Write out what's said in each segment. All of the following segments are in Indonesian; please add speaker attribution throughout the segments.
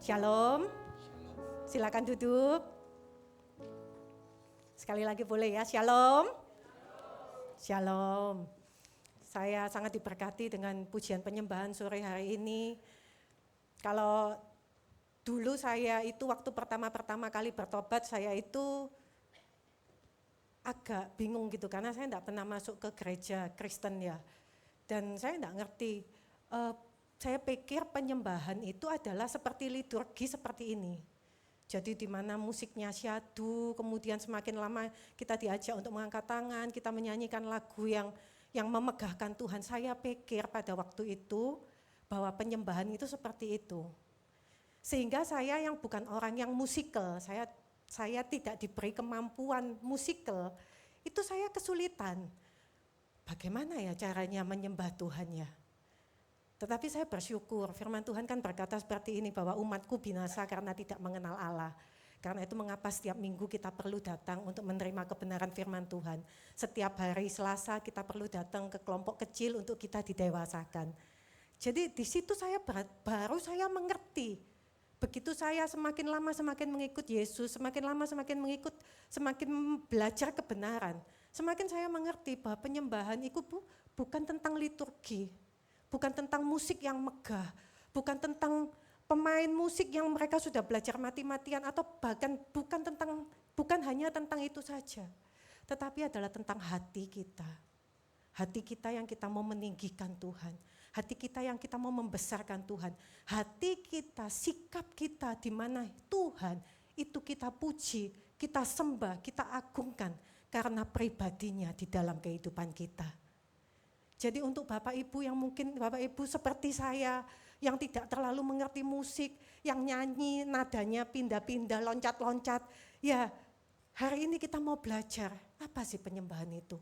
Speaker 1: Shalom. Silakan duduk. Sekali lagi boleh ya, shalom. Shalom. Saya sangat diberkati dengan pujian penyembahan sore hari ini. Kalau dulu saya itu waktu pertama kali bertobat, saya itu agak bingung gitu karena saya tidak pernah masuk ke gereja Kristen ya. Dan saya tidak ngerti, saya pikir penyembahan itu adalah seperti liturgi seperti ini. Jadi di mana musiknya syahdu, kemudian semakin lama kita diajak untuk mengangkat tangan, kita menyanyikan lagu yang memegahkan Tuhan. Saya pikir pada waktu itu bahwa penyembahan itu seperti itu. Sehingga saya yang bukan orang yang musikal, saya tidak diberi kemampuan musikal, itu saya kesulitan. Bagaimana ya caranya menyembah Tuhan ya? Tetapi saya bersyukur, firman Tuhan kan berkata seperti ini, bahwa umatku binasa karena tidak mengenal Allah. Karena itu mengapa setiap minggu kita perlu datang untuk menerima kebenaran firman Tuhan. Setiap hari Selasa kita perlu datang ke kelompok kecil untuk kita didewasakan. Jadi di situ baru saya mengerti. Begitu saya semakin lama semakin mengikut Yesus, semakin lama semakin belajar kebenaran. Semakin saya mengerti bahwa penyembahan itu bukan tentang liturgi, bukan tentang musik yang megah, bukan tentang pemain musik yang mereka sudah belajar mati-matian, atau bahkan bukan hanya tentang itu saja, tetapi adalah tentang hati kita. Hati kita yang kita mau meninggikan Tuhan, hati kita yang kita mau membesarkan Tuhan, hati kita, sikap kita di mana Tuhan itu kita puji, kita sembah, kita agungkan karena pribadinya di dalam kehidupan kita. Jadi untuk Bapak Ibu yang mungkin Bapak Ibu seperti saya yang tidak terlalu mengerti musik, yang nyanyi nadanya pindah-pindah, loncat-loncat, ya hari ini kita mau belajar apa sih penyembahan itu.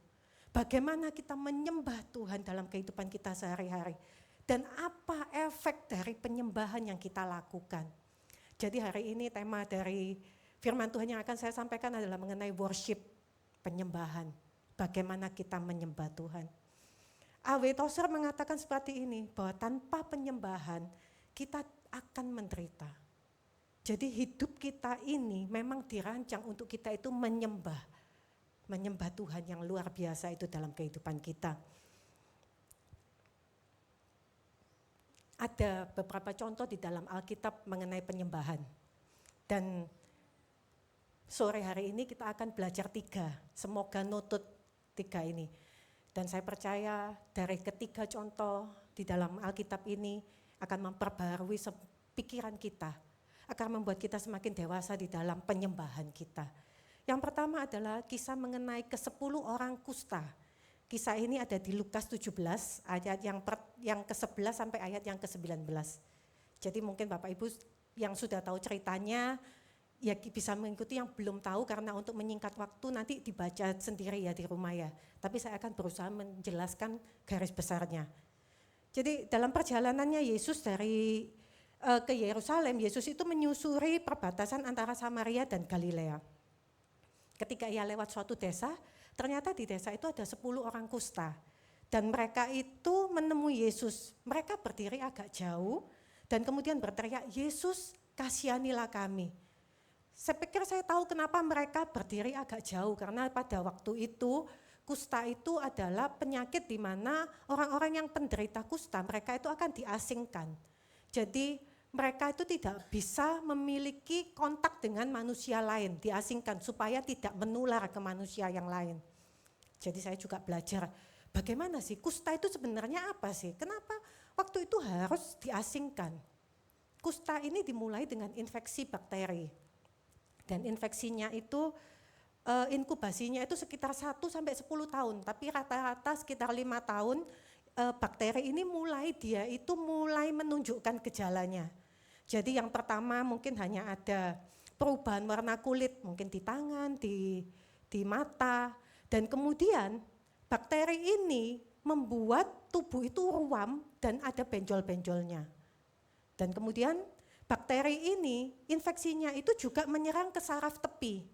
Speaker 1: Bagaimana kita menyembah Tuhan dalam kehidupan kita sehari-hari. Dan apa efek dari penyembahan yang kita lakukan. Jadi hari ini tema dari firman Tuhan yang akan saya sampaikan adalah mengenai worship, penyembahan. Bagaimana kita menyembah Tuhan. A.W. Tozer mengatakan seperti ini, bahwa tanpa penyembahan kita akan menderita. Jadi hidup kita ini memang dirancang untuk kita itu menyembah Tuhan yang luar biasa itu dalam kehidupan kita. Ada beberapa contoh di dalam Alkitab mengenai penyembahan. Dan sore hari ini kita akan belajar 3, semoga nutut 3 ini. Dan saya percaya dari ketiga contoh di dalam Alkitab ini akan memperbarui pikiran kita, akan membuat kita semakin dewasa di dalam penyembahan kita. Yang pertama adalah kisah mengenai ke-10 orang kusta. Kisah ini ada di Lukas 17 ayat yang ke-11 sampai ayat yang ke-19. Jadi mungkin Bapak Ibu yang sudah tahu ceritanya ya bisa mengikuti, yang belum tahu karena untuk menyingkat waktu nanti dibaca sendiri ya di rumah ya. Tapi saya akan berusaha menjelaskan garis besarnya. Jadi dalam perjalanannya Yesus ke Yerusalem, Yesus itu menyusuri perbatasan antara Samaria dan Galilea. Ketika ia lewat suatu desa, ternyata di desa itu ada 10 orang kusta. Dan mereka itu menemui Yesus. Mereka berdiri agak jauh dan kemudian berteriak, "Yesus, kasihanilah kami." Saya pikir saya tahu kenapa mereka berdiri agak jauh, karena pada waktu itu kusta itu adalah penyakit di mana orang-orang yang penderita kusta mereka itu akan diasingkan. Jadi mereka itu tidak bisa memiliki kontak dengan manusia lain, diasingkan supaya tidak menular ke manusia yang lain. Jadi saya juga belajar bagaimana sih kusta itu sebenarnya apa sih? Kenapa waktu itu harus diasingkan? Kusta ini dimulai dengan infeksi bakteri. Dan infeksinya itu inkubasinya itu sekitar 1 sampai 10 tahun, tapi rata-rata sekitar 5 tahun bakteri ini mulai menunjukkan gejalanya. Jadi yang pertama mungkin hanya ada perubahan warna kulit, mungkin di tangan, di mata, dan kemudian bakteri ini membuat tubuh itu ruam dan ada benjol-benjolnya. Dan kemudian bakteri ini infeksinya itu juga menyerang ke saraf tepi.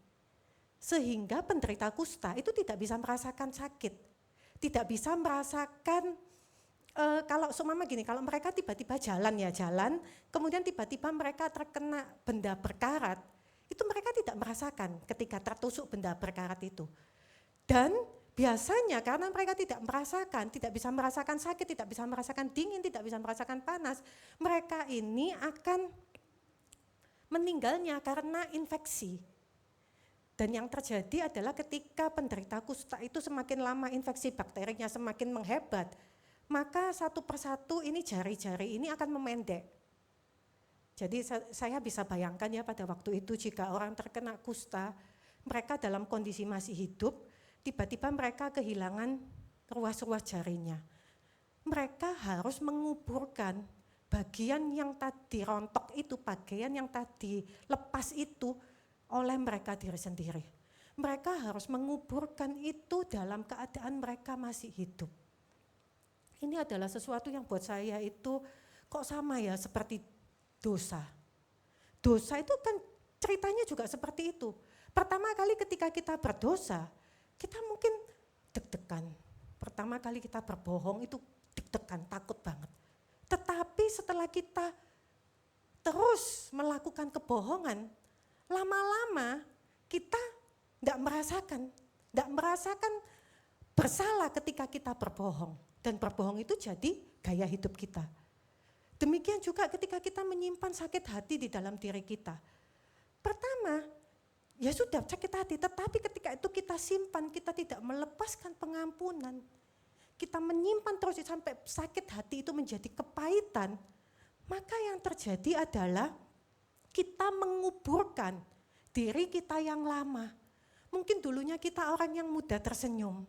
Speaker 1: Sehingga penderita kusta itu tidak bisa merasakan sakit. Tidak bisa merasakan kalau seumpama gini, kalau mereka tiba-tiba jalan, kemudian tiba-tiba mereka terkena benda berkarat, itu mereka tidak merasakan ketika tertusuk benda berkarat itu. Dan biasanya karena mereka tidak bisa merasakan sakit, tidak bisa merasakan dingin, tidak bisa merasakan panas, mereka ini akan meninggalnya karena infeksi. Dan yang terjadi adalah ketika penderita kusta itu semakin lama infeksi bakterinya semakin menghebat, maka satu persatu ini jari-jari ini akan memendek. Jadi saya bisa bayangkan ya pada waktu itu jika orang terkena kusta, mereka dalam kondisi masih hidup, tiba-tiba mereka kehilangan ruas-ruas jarinya. Mereka harus menguburkan bagian yang tadi rontok itu, bagian yang tadi lepas itu oleh mereka diri sendiri. Mereka harus menguburkan itu dalam keadaan mereka masih hidup. Ini adalah sesuatu yang buat saya itu kok sama ya seperti dosa. Dosa itu kan ceritanya juga seperti itu. Pertama kali ketika kita berdosa, kita mungkin deg-degan. Pertama kali kita berbohong itu deg-degan, takut banget. Tetapi setelah kita terus melakukan kebohongan, lama-lama kita tidak merasakan bersalah ketika kita berbohong. Dan berbohong itu jadi gaya hidup kita. Demikian juga ketika kita menyimpan sakit hati di dalam diri kita. Pertama, ya sudah sakit hati, tetapi ketika itu kita simpan, kita tidak melepaskan pengampunan. Kita menyimpan terus sampai sakit hati itu menjadi kepahitan. Maka yang terjadi adalah kita menguburkan diri kita yang lama. Mungkin dulunya kita orang yang mudah tersenyum.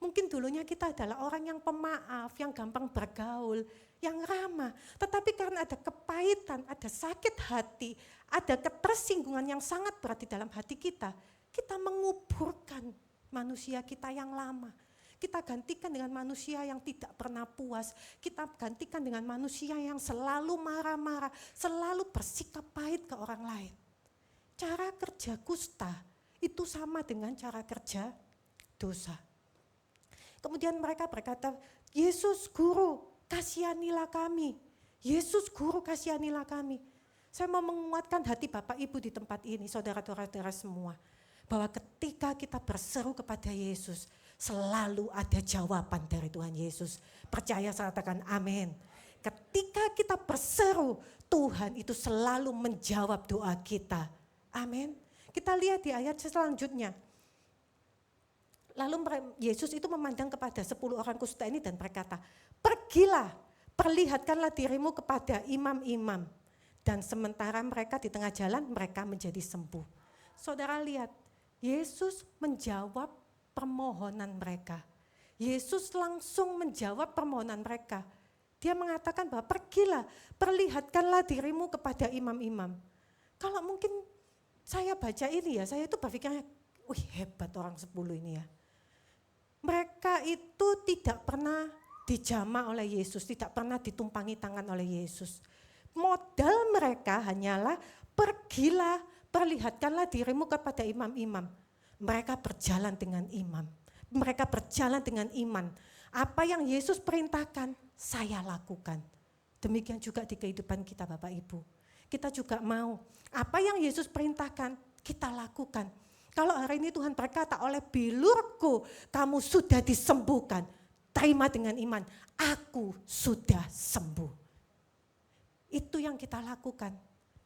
Speaker 1: Mungkin dulunya kita adalah orang yang pemaaf, yang gampang bergaul, yang ramah. Tetapi karena ada kepahitan, ada sakit hati, ada ketersinggungan yang sangat berat di dalam hati kita, kita menguburkan manusia kita yang lama. Kita gantikan dengan manusia yang tidak pernah puas, kita gantikan dengan manusia yang selalu marah-marah, selalu bersikap pahit ke orang lain. Cara kerja kusta itu sama dengan cara kerja dosa. Kemudian mereka berkata, Yesus Guru, kasihanilah kami. Yesus Guru, kasihanilah kami. Saya mau menguatkan hati Bapak Ibu di tempat ini, saudara-saudara semua. Bahwa ketika kita berseru kepada Yesus, selalu ada jawaban dari Tuhan Yesus. Percaya, saya katakan amin. Ketika kita berseru, Tuhan itu selalu menjawab doa kita. Amin. Kita lihat di ayat selanjutnya. Lalu Yesus itu memandang kepada 10 orang kusta ini dan berkata, pergilah, perlihatkanlah dirimu kepada imam-imam. Dan sementara mereka di tengah jalan, mereka menjadi sembuh. Saudara lihat, Yesus menjawab permohonan mereka. Yesus langsung menjawab permohonan mereka. Dia mengatakan bahwa pergilah, perlihatkanlah dirimu kepada imam-imam. Kalau mungkin saya baca ini ya, saya itu berpikirnya, wih hebat orang 10 ini ya. Mereka itu tidak pernah dijamah oleh Yesus, tidak pernah ditumpangi tangan oleh Yesus. Modal mereka hanyalah pergilah, perlihatkanlah dirimu kepada imam-imam. Mereka berjalan dengan imam, mereka berjalan dengan iman. Apa yang Yesus perintahkan, saya lakukan. Demikian juga di kehidupan kita Bapak Ibu. Kita juga mau, apa yang Yesus perintahkan, kita lakukan. Kalau hari ini Tuhan berkata, oleh bilurku kamu sudah disembuhkan. Terima dengan iman, aku sudah sembuh. Itu yang kita lakukan.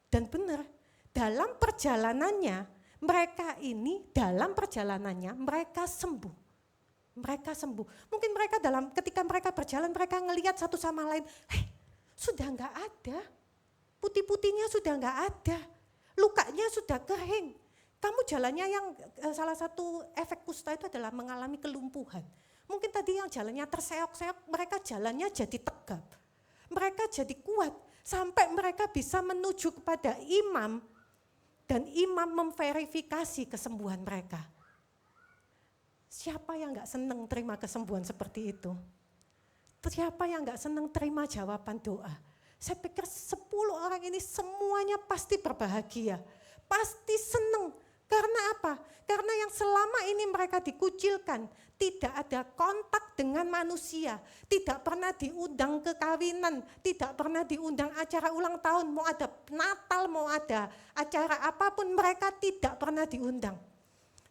Speaker 1: Dan benar, dalam perjalanannya, mereka sembuh. Mereka sembuh. Mungkin mereka ketika mereka berjalan, mereka ngelihat satu sama lain, sudah enggak ada. Putih-putihnya sudah enggak ada. Lukanya sudah kering. Kamu jalannya yang salah satu efek kusta itu adalah mengalami kelumpuhan. Mungkin tadi yang jalannya terseok-seok, mereka jalannya jadi tegap. Mereka jadi kuat sampai mereka bisa menuju kepada imam dan imam memverifikasi kesembuhan mereka. Siapa yang gak senang terima kesembuhan seperti itu? Siapa yang gak senang terima jawaban doa? Saya pikir 10 orang ini semuanya pasti berbahagia, pasti senang. Karena apa? Karena yang selama ini mereka dikucilkan, tidak ada kontak dengan manusia, tidak pernah diundang ke kawinan, tidak pernah diundang acara ulang tahun, mau ada Natal, mau ada acara apapun, mereka tidak pernah diundang.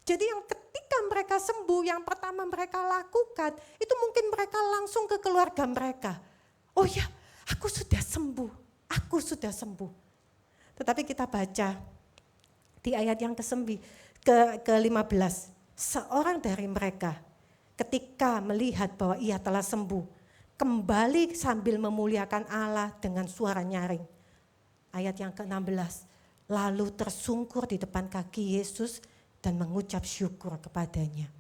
Speaker 1: Jadi yang ketika mereka sembuh, yang pertama mereka lakukan, itu mungkin mereka langsung ke keluarga mereka. Oh ya, aku sudah sembuh, aku sudah sembuh. Tetapi kita baca di ayat yang ke-15, seorang dari mereka ketika melihat bahwa ia telah sembuh, kembali sambil memuliakan Allah dengan suara nyaring. Ayat yang ke-16, lalu tersungkur di depan kaki Yesus dan mengucap syukur kepadanya.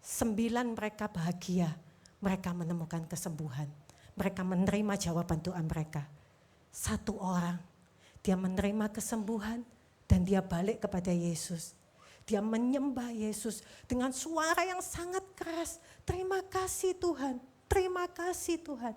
Speaker 1: 9 mereka bahagia, mereka menemukan kesembuhan. Mereka menerima jawaban doa mereka. 1 orang, dia menerima kesembuhan dan dia balik kepada Yesus. Dia menyembah Yesus dengan suara yang sangat keras. Terima kasih Tuhan, terima kasih Tuhan.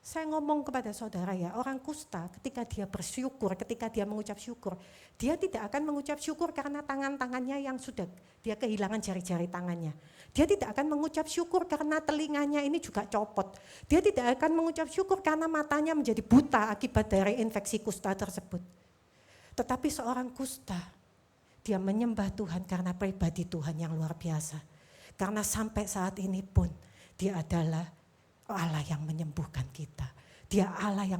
Speaker 1: Saya ngomong kepada saudara ya, orang kusta ketika dia bersyukur, ketika dia mengucap syukur, dia tidak akan mengucap syukur karena tangan-tangannya yang sudah dia kehilangan jari-jari tangannya. Dia tidak akan mengucap syukur karena telinganya ini juga copot. Dia tidak akan mengucap syukur karena matanya menjadi buta akibat dari infeksi kusta tersebut. Tetapi seorang kusta, dia menyembah Tuhan karena pribadi Tuhan yang luar biasa. Karena sampai saat ini pun dia adalah Allah yang menyembuhkan kita. Dia Allah yang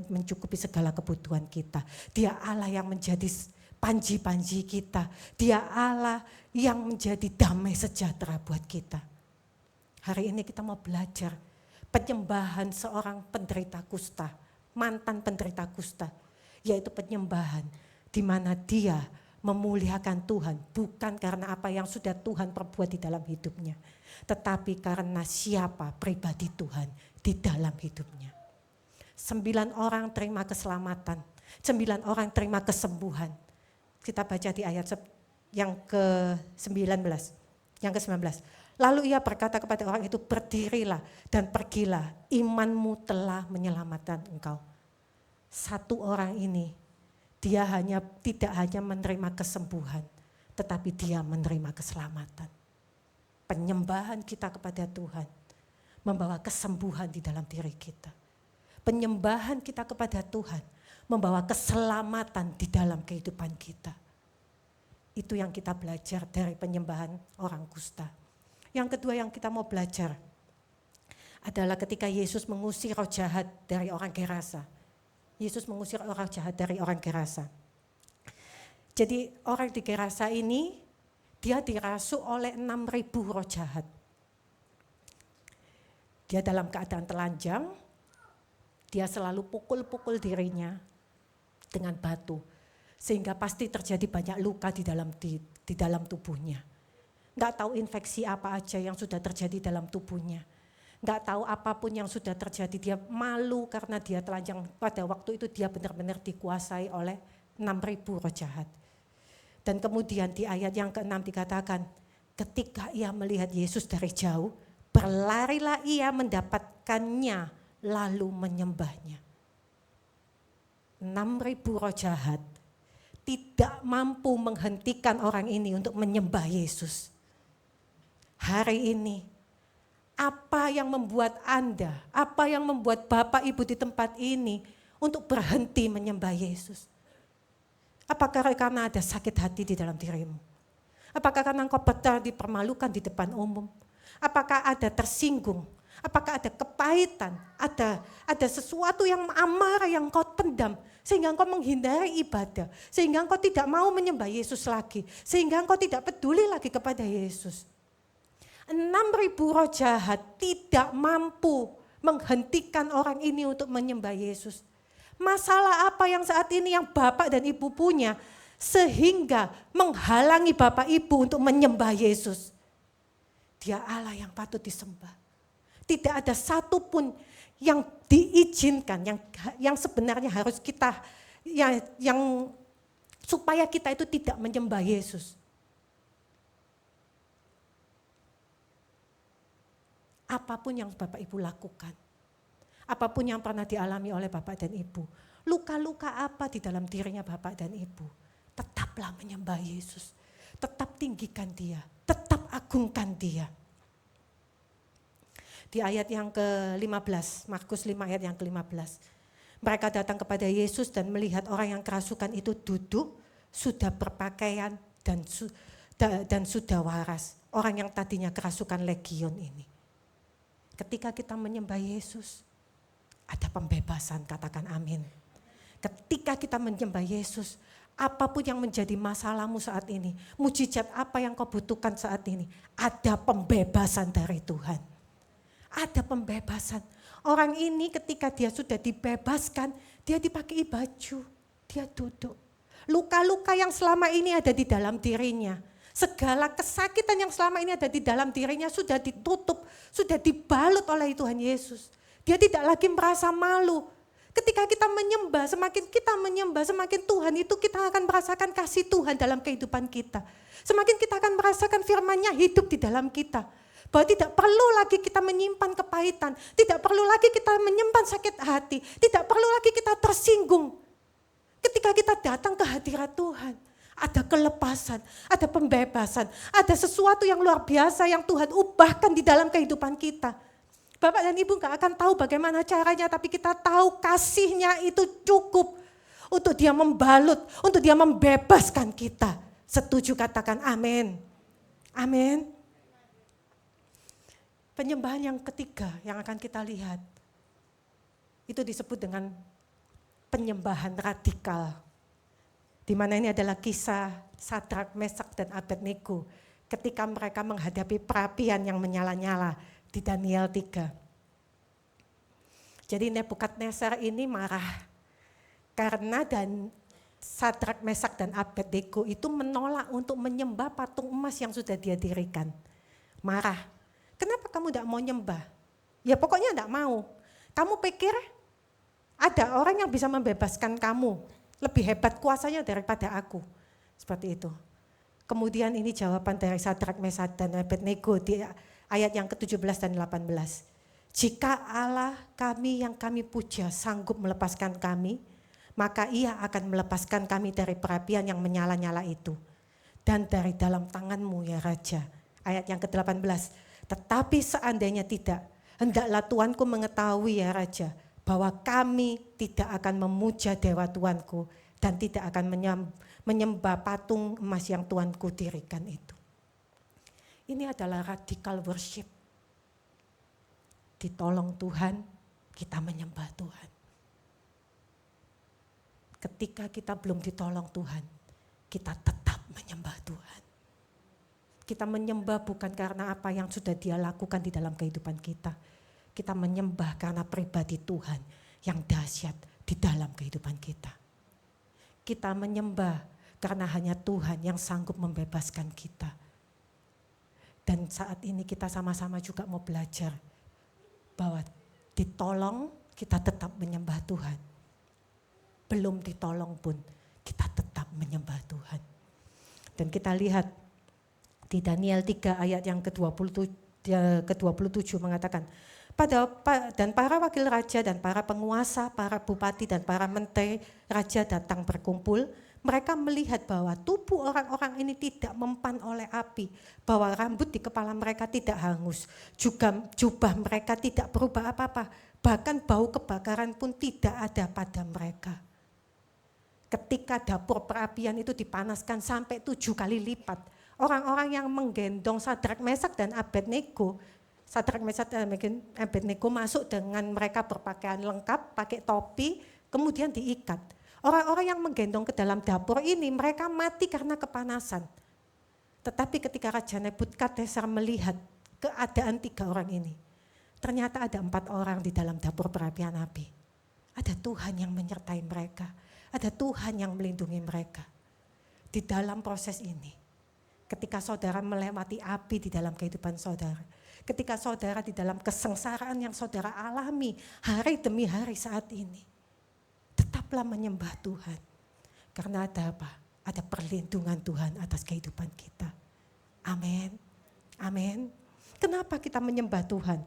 Speaker 1: mencukupi segala kebutuhan kita. Dia Allah yang menjadi panji-panji kita. Dia Allah yang menjadi damai sejahtera buat kita. Hari ini kita mau belajar penyembahan seorang penderita kusta, mantan penderita kusta, yaitu penyembahan di mana dia memuliakan Tuhan bukan karena apa yang sudah Tuhan perbuat di dalam hidupnya, tetapi karena siapa pribadi Tuhan di dalam hidupnya. 9 orang terima keselamatan, 9 orang terima kesembuhan. Kita baca di ayat yang ke-19, yang ke-19. Lalu ia berkata kepada orang itu, berdirilah dan pergilah, imanmu telah menyelamatkan engkau. 1 orang ini, dia tidak hanya menerima kesembuhan, tetapi dia menerima keselamatan. Penyembahan kita kepada Tuhan membawa kesembuhan di dalam diri kita. Penyembahan kita kepada Tuhan membawa keselamatan di dalam kehidupan kita. Itu yang kita belajar dari penyembahan orang kusta. Yang kedua yang kita mau belajar adalah ketika Yesus mengusir roh jahat dari orang Gerasa. Yesus mengusir orang jahat dari orang Gerasa. Jadi orang di Gerasa ini dia dirasuk oleh 6.000 roh jahat. Dia dalam keadaan telanjang, dia selalu pukul-pukul dirinya dengan batu. Sehingga pasti terjadi banyak luka di dalam tubuhnya. Enggak tahu infeksi apa aja yang sudah terjadi dalam tubuhnya. Enggak tahu apapun yang sudah terjadi, dia malu karena dia telanjang. Pada waktu itu dia benar-benar dikuasai oleh 6.000 roh jahat. Dan kemudian di ayat yang ke-6 dikatakan, ketika ia melihat Yesus dari jauh, berlarilah ia mendapatkannya lalu menyembahnya. 6.000 roh jahat tidak mampu menghentikan orang ini untuk menyembah Yesus. Hari ini, apa yang membuat Anda, apa yang membuat Bapak Ibu di tempat ini untuk berhenti menyembah Yesus? Apakah karena ada sakit hati di dalam dirimu? Apakah karena engkau pernah dipermalukan di depan umum? Apakah ada tersinggung? Apakah ada kepahitan? Ada sesuatu yang amarah yang engkau pendam sehingga engkau menghindari ibadah, sehingga engkau tidak mau menyembah Yesus lagi, sehingga engkau tidak peduli lagi kepada Yesus. 6.000 roh jahat tidak mampu menghentikan orang ini untuk menyembah Yesus. Masalah apa yang saat ini yang Bapak dan Ibu punya sehingga menghalangi Bapak Ibu untuk menyembah Yesus? Dia Allah yang patut disembah. Tidak ada satupun yang diizinkan, yang sebenarnya harus kita, yang supaya kita itu tidak menyembah Yesus. Apapun yang Bapak Ibu lakukan, apapun yang pernah dialami oleh Bapak dan Ibu, luka-luka apa di dalam dirinya Bapak dan Ibu, tetaplah menyembah Yesus. Tetap tinggikan Dia, tetap agungkan Dia. Di ayat yang ke-15, Markus 5 ayat yang ke-15. Mereka datang kepada Yesus dan melihat orang yang kerasukan itu duduk, sudah berpakaian dan sudah waras. Orang yang tadinya kerasukan legion ini. Ketika kita menyembah Yesus, ada pembebasan, katakan amin. Ketika kita menyembah Yesus, apapun yang menjadi masalahmu saat ini, mujizat apa yang kau butuhkan saat ini, ada pembebasan dari Tuhan. Ada pembebasan. Orang ini ketika dia sudah dibebaskan, dia dipakai baju, dia duduk. Luka-luka yang selama ini ada di dalam dirinya, segala kesakitan yang selama ini ada di dalam dirinya sudah ditutup, sudah dibalut oleh Tuhan Yesus. Dia tidak lagi merasa malu. Ketika kita menyembah, semakin kita menyembah, semakin Tuhan itu kita akan merasakan kasih Tuhan dalam kehidupan kita. Semakin kita akan merasakan firman-Nya hidup di dalam kita. Bahwa tidak perlu lagi kita menyimpan kepahitan, tidak perlu lagi kita menyimpan sakit hati, tidak perlu lagi kita tersinggung. Ketika kita datang ke hadirat Tuhan, ada kelepasan, ada pembebasan, ada sesuatu yang luar biasa yang Tuhan ubahkan di dalam kehidupan kita. Bapak dan Ibu gak akan tahu bagaimana caranya, tapi kita tahu kasih-Nya itu cukup untuk Dia membalut, untuk Dia membebaskan kita. Setuju, katakan amin. Amin. Penyembahan yang ketiga yang akan kita lihat, itu disebut dengan penyembahan radikal. Di mana ini adalah kisah Sadrak, Mesak, dan Abednego ketika mereka menghadapi perapian yang menyala-nyala di Daniel 3. Jadi Nebukadnezar ini marah karena Sadrak, Mesak, dan Abednego itu menolak untuk menyembah patung emas yang sudah dia dirikan. Marah. Kenapa kamu tidak mau nyembah? Ya pokoknya tidak mau. Kamu pikir ada orang yang bisa membebaskan kamu, lebih hebat kuasanya daripada aku. Seperti itu. Kemudian ini jawaban dari Sadrak, Mesak, dan Abednego di ayat yang ke-17 dan 18. Jika Allah kami yang kami puja sanggup melepaskan kami, maka Ia akan melepaskan kami dari perapian yang menyala-nyala itu. Dan dari dalam tanganmu ya Raja. Ayat yang ke-18. Tetapi seandainya tidak, hendaklah Tuanku mengetahui ya Raja, bahwa kami tidak akan memuja dewa Tuanku dan tidak akan menyembah patung emas yang Tuanku dirikan itu. Ini adalah radical worship. Ditolong Tuhan, kita menyembah Tuhan. Ketika kita belum ditolong Tuhan, kita tetap menyembah Tuhan. Kita menyembah bukan karena apa yang sudah Dia lakukan di dalam kehidupan kita. Kita menyembah karena pribadi Tuhan yang dahsyat di dalam kehidupan kita. Kita menyembah karena hanya Tuhan yang sanggup membebaskan kita. Dan saat ini kita sama-sama juga mau belajar bahwa ditolong kita tetap menyembah Tuhan. Belum ditolong pun kita tetap menyembah Tuhan. Dan kita lihat di Daniel 3 ayat yang ke-27 mengatakan, dan para wakil raja dan para penguasa, para bupati dan para menteri raja datang berkumpul. Mereka melihat bahwa tubuh orang-orang ini tidak mempan oleh api, bahwa rambut di kepala mereka tidak hangus, juga jubah mereka tidak berubah apa-apa, bahkan bau kebakaran pun tidak ada pada mereka. Ketika dapur perapian itu dipanaskan sampai 7 kali lipat, orang-orang yang menggendong Sadrak, Mesak, dan Abednego, Sadrak, Mesak, dan Abednego masuk dengan mereka berpakaian lengkap, pakai topi, kemudian diikat. Orang-orang yang menggendong ke dalam dapur ini, mereka mati karena kepanasan. Tetapi ketika Raja Nebukadnezar melihat keadaan 3 orang ini, ternyata ada 4 orang di dalam dapur perapian api. Ada Tuhan yang menyertai mereka, ada Tuhan yang melindungi mereka. Di dalam proses ini, ketika saudara melewati api di dalam kehidupan saudara, ketika saudara di dalam kesengsaraan yang saudara alami hari demi hari saat ini, tetaplah menyembah Tuhan. Karena ada apa? Ada perlindungan Tuhan atas kehidupan kita. Amin. Amin. Kenapa kita menyembah Tuhan?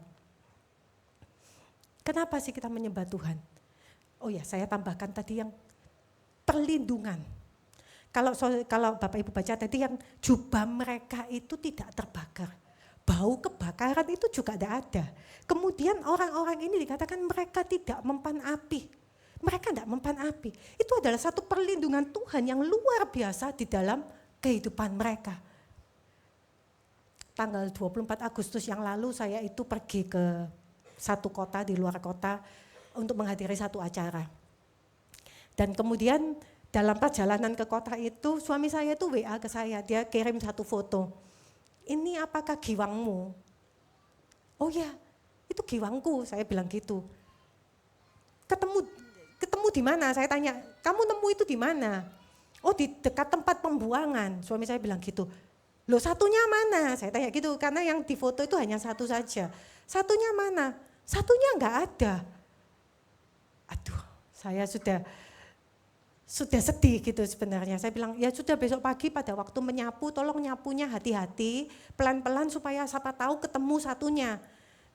Speaker 1: Kenapa sih kita menyembah Tuhan? Oh ya, saya tambahkan tadi yang perlindungan. Kalau Bapak Ibu baca tadi yang jubah mereka itu tidak terbakar. Bau kebakaran itu juga tidak ada. Kemudian orang-orang ini dikatakan mereka tidak mempan api. Mereka tidak mempan api. Itu adalah satu perlindungan Tuhan yang luar biasa di dalam kehidupan mereka. Tanggal 24 Agustus yang lalu saya itu pergi ke satu kota di luar kota untuk menghadiri satu acara. Dan kemudian dalam perjalanan ke kota itu, suami saya itu WA ke saya, dia kirim satu foto. Ini apakah giwangmu? Oh ya, itu giwangku, saya bilang gitu. Ketemu di mana? Saya tanya, kamu nemu itu di mana? Oh di dekat tempat pembuangan, suami saya bilang gitu. Loh satunya mana? Saya tanya gitu, karena yang di foto itu hanya satu saja. Satunya mana? Satunya enggak ada. Aduh, saya sudah sedih gitu sebenarnya. Saya bilang, ya sudah besok pagi pada waktu menyapu, tolong nyapunya hati-hati, pelan-pelan supaya siapa tahu ketemu satunya.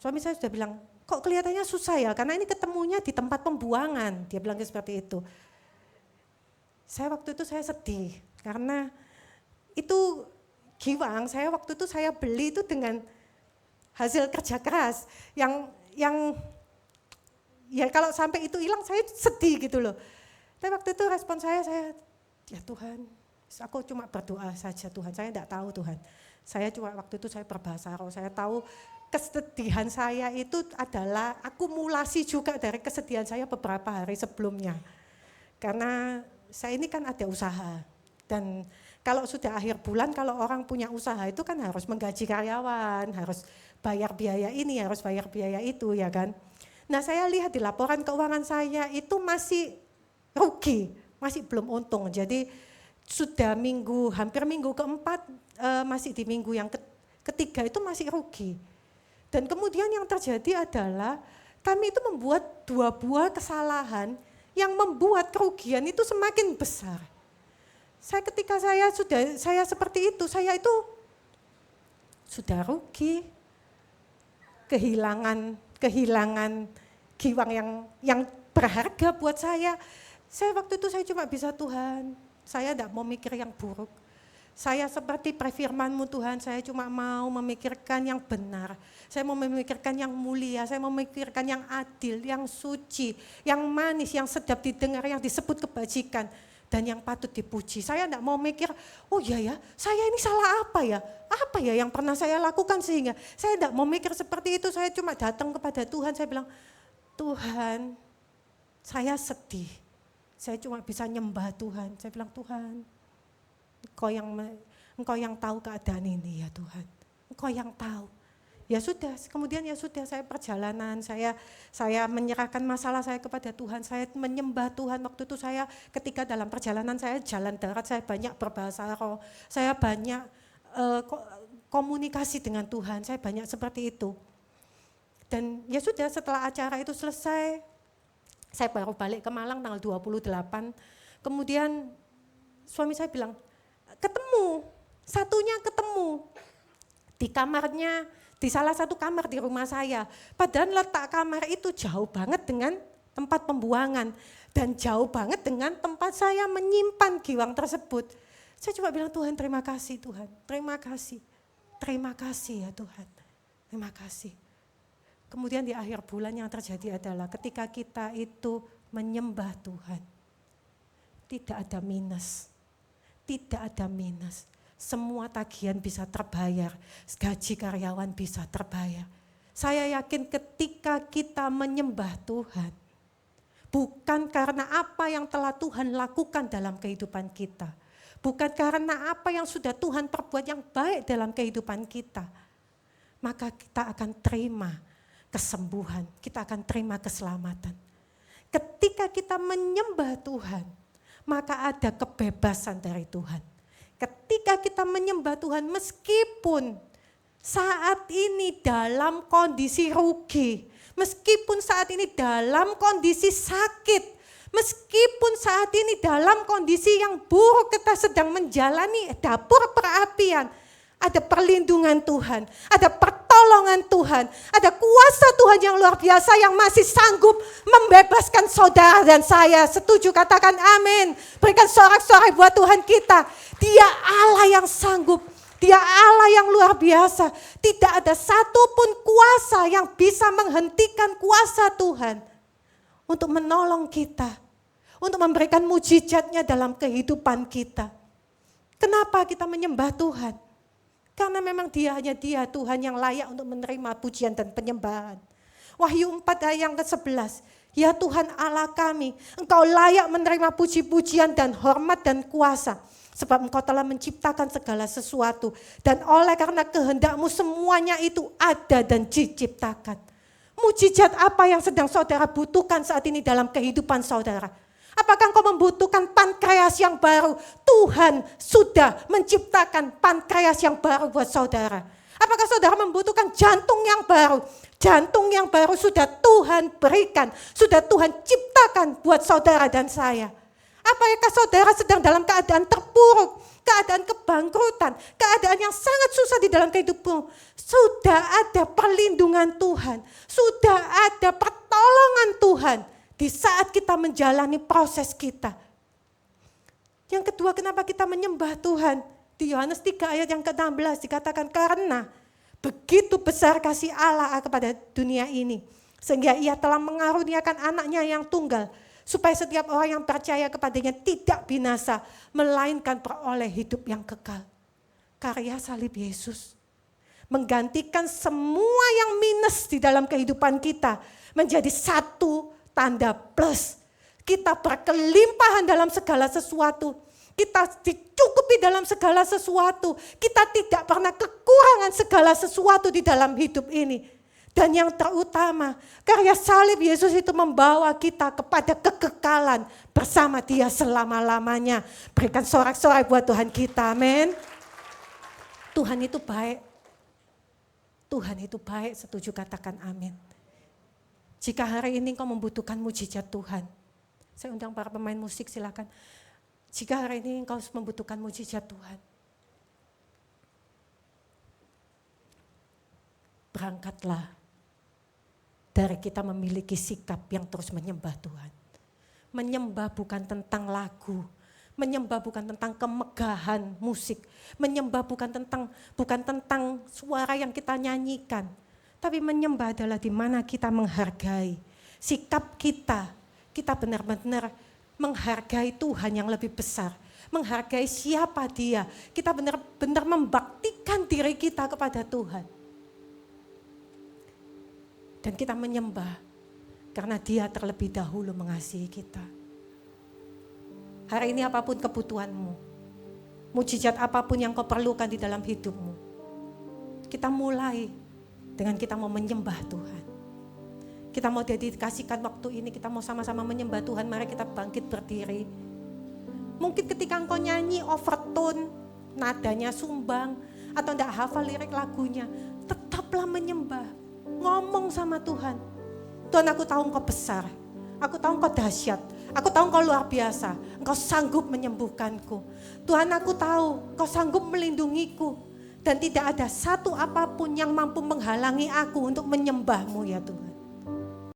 Speaker 1: Suami saya sudah bilang, kok kelihatannya susah ya, karena ini ketemunya di tempat pembuangan. Dia bilang seperti itu. Waktu itu saya sedih, karena itu giwang, waktu itu saya beli itu dengan hasil kerja keras. Yang ya kalau sampai itu hilang saya sedih gitu loh. Tapi waktu itu respon saya ya Tuhan, aku cuma berdoa saja Tuhan, saya enggak tahu Tuhan. Saya cuma waktu itu saya berbahasa roh, saya tahu kesedihan saya itu adalah akumulasi juga dari kesedihan saya beberapa hari sebelumnya. Karena saya ini kan ada usaha dan kalau sudah akhir bulan, kalau orang punya usaha itu kan harus menggaji karyawan, harus bayar biaya ini, harus bayar biaya itu ya kan. Nah saya lihat di laporan keuangan saya itu masih rugi, masih belum untung. Jadi sudah hampir minggu keempat, masih di minggu yang ketiga itu masih rugi. Dan kemudian yang terjadi adalah kami itu membuat 2 buah kesalahan yang membuat kerugian itu semakin besar. Ketika saya seperti itu, saya itu sudah rugi, kehilangan giwang yang berharga buat saya. Waktu itu saya cuma bisa Tuhan, saya tidak mau mikir yang buruk. Saya seperti perfirman-Mu Tuhan, saya cuma mau memikirkan yang benar. Saya mau memikirkan yang mulia, saya mau memikirkan yang adil, yang suci, yang manis, yang sedap didengar, yang disebut kebajikan. Dan yang patut dipuji. Saya tidak mau mikir, oh iya ya, saya ini salah apa ya? Apa ya yang pernah saya lakukan sehingga saya tidak mau mikir seperti itu. Saya cuma datang kepada Tuhan, saya bilang, Tuhan, saya sedih. Saya cuma bisa nyembah Tuhan. Saya bilang, Tuhan, Engkau yang tahu keadaan ini ya Tuhan. Engkau yang tahu. Ya sudah, kemudian ya sudah saya perjalanan, saya menyerahkan masalah saya kepada Tuhan, saya menyembah Tuhan. Waktu itu saya ketika dalam perjalanan saya jalan darat, saya banyak berbahasa roh, saya banyak komunikasi dengan Tuhan, saya banyak seperti itu. Dan ya sudah setelah acara itu selesai, saya baru balik ke Malang tanggal 28, kemudian suami saya bilang, satunya ketemu di kamarnya, di salah satu kamar di rumah saya. Padahal letak kamar itu jauh banget dengan tempat pembuangan dan jauh banget dengan tempat saya menyimpan giwang tersebut. Saya coba bilang, Tuhan terima kasih Tuhan, terima kasih ya Tuhan, terima kasih. Kemudian di akhir bulan yang terjadi adalah ketika kita itu menyembah Tuhan, tidak ada minus. Semua tagihan bisa terbayar, gaji karyawan bisa terbayar. Saya yakin ketika kita menyembah Tuhan, bukan karena apa yang telah Tuhan lakukan dalam kehidupan kita, bukan karena apa yang sudah Tuhan perbuat yang baik dalam kehidupan kita, maka kita akan terima kesembuhan, kita akan terima keselamatan. Ketika kita menyembah Tuhan, maka ada kebebasan dari Tuhan. Ketika kita menyembah Tuhan, meskipun saat ini dalam kondisi rugi, meskipun saat ini dalam kondisi sakit, meskipun saat ini dalam kondisi yang buruk, kita sedang menjalani dapur perapian, Ada perlindungan Tuhan, ada pertolongan Tuhan, ada kuasa Tuhan yang luar biasa yang masih sanggup membebaskan saudara dan saya. Setuju, katakan amin. Berikan sorak-sorai buat Tuhan kita. Dia Allah yang sanggup, Dia Allah yang luar biasa. Tidak ada satupun kuasa yang bisa menghentikan kuasa Tuhan untuk menolong kita, untuk memberikan mujizatnya dalam kehidupan kita. Kenapa kita menyembah Tuhan? Karena memang hanya Dia Tuhan yang layak untuk menerima pujian dan penyembahan. Wahyu 4 ayat yang ke-11. Ya Tuhan Allah kami, Engkau layak menerima puji-pujian dan hormat dan kuasa. Sebab Engkau telah menciptakan segala sesuatu. Dan oleh karena kehendak-Mu semuanya itu ada dan diciptakan. Mujizat apa yang sedang saudara butuhkan saat ini dalam kehidupan saudara? Apakah engkau membutuhkan pankreas yang baru? Tuhan sudah menciptakan pankreas yang baru buat saudara. Apakah saudara membutuhkan jantung yang baru? Jantung yang baru sudah Tuhan berikan, sudah Tuhan ciptakan buat saudara dan saya. Apakah saudara sedang dalam keadaan terpuruk, keadaan kebangkrutan, keadaan yang sangat susah di dalam hidupmu? Sudah ada perlindungan Tuhan, sudah ada pertolongan Tuhan di saat kita menjalani proses kita. Yang kedua, kenapa kita menyembah Tuhan? Di Yohanes 3 ayat yang ke-16 dikatakan karena begitu besar kasih Allah kepada dunia ini, sehingga Ia telah mengaruniakan anaknya yang tunggal, supaya setiap orang yang percaya kepadanya tidak binasa, melainkan peroleh hidup yang kekal. Karya salib Yesus menggantikan semua yang minus di dalam kehidupan kita menjadi satu tanda plus. Kita berkelimpahan dalam segala sesuatu. Kita dicukupi dalam segala sesuatu. Kita tidak pernah kekurangan segala sesuatu di dalam hidup ini. Dan yang terutama, karya salib Yesus itu membawa kita kepada kekekalan bersama Dia selama-lamanya. Berikan sorak-sorai buat Tuhan kita, amin. Tuhan itu baik. Tuhan itu baik, setuju katakan amin. Jika hari ini kau membutuhkan mujizat Tuhan, saya undang para pemain musik silakan. Jika hari ini kau membutuhkan mujizat Tuhan, berangkatlah dari kita memiliki sikap yang terus menyembah Tuhan. Menyembah bukan tentang lagu, menyembah bukan tentang kemegahan musik, menyembah bukan tentang suara yang kita nyanyikan. Tapi menyembah adalah di mana kita menghargai sikap kita benar-benar menghargai Tuhan yang lebih besar, menghargai siapa Dia. Kita benar-benar membaktikan diri kita kepada Tuhan. Dan kita menyembah karena Dia terlebih dahulu mengasihi kita. Hari ini apapun kebutuhanmu, mujizat apapun yang kau perlukan di dalam hidupmu, kita mulai dengan kita mau menyembah Tuhan. Kita mau dedikasikan waktu ini, kita mau sama-sama menyembah Tuhan. Mari kita bangkit berdiri. Mungkin ketika engkau nyanyi overtone, nadanya sumbang, atau tidak hafal lirik lagunya, tetaplah menyembah. Ngomong sama Tuhan. Tuhan, aku tahu Engkau besar, aku tahu Engkau dahsyat, aku tahu Engkau luar biasa, Engkau sanggup menyembuhkanku. Tuhan, aku tahu Engkau sanggup melindungiku. Dan tidak ada satu apapun yang mampu menghalangi aku untuk menyembah-Mu ya Tuhan.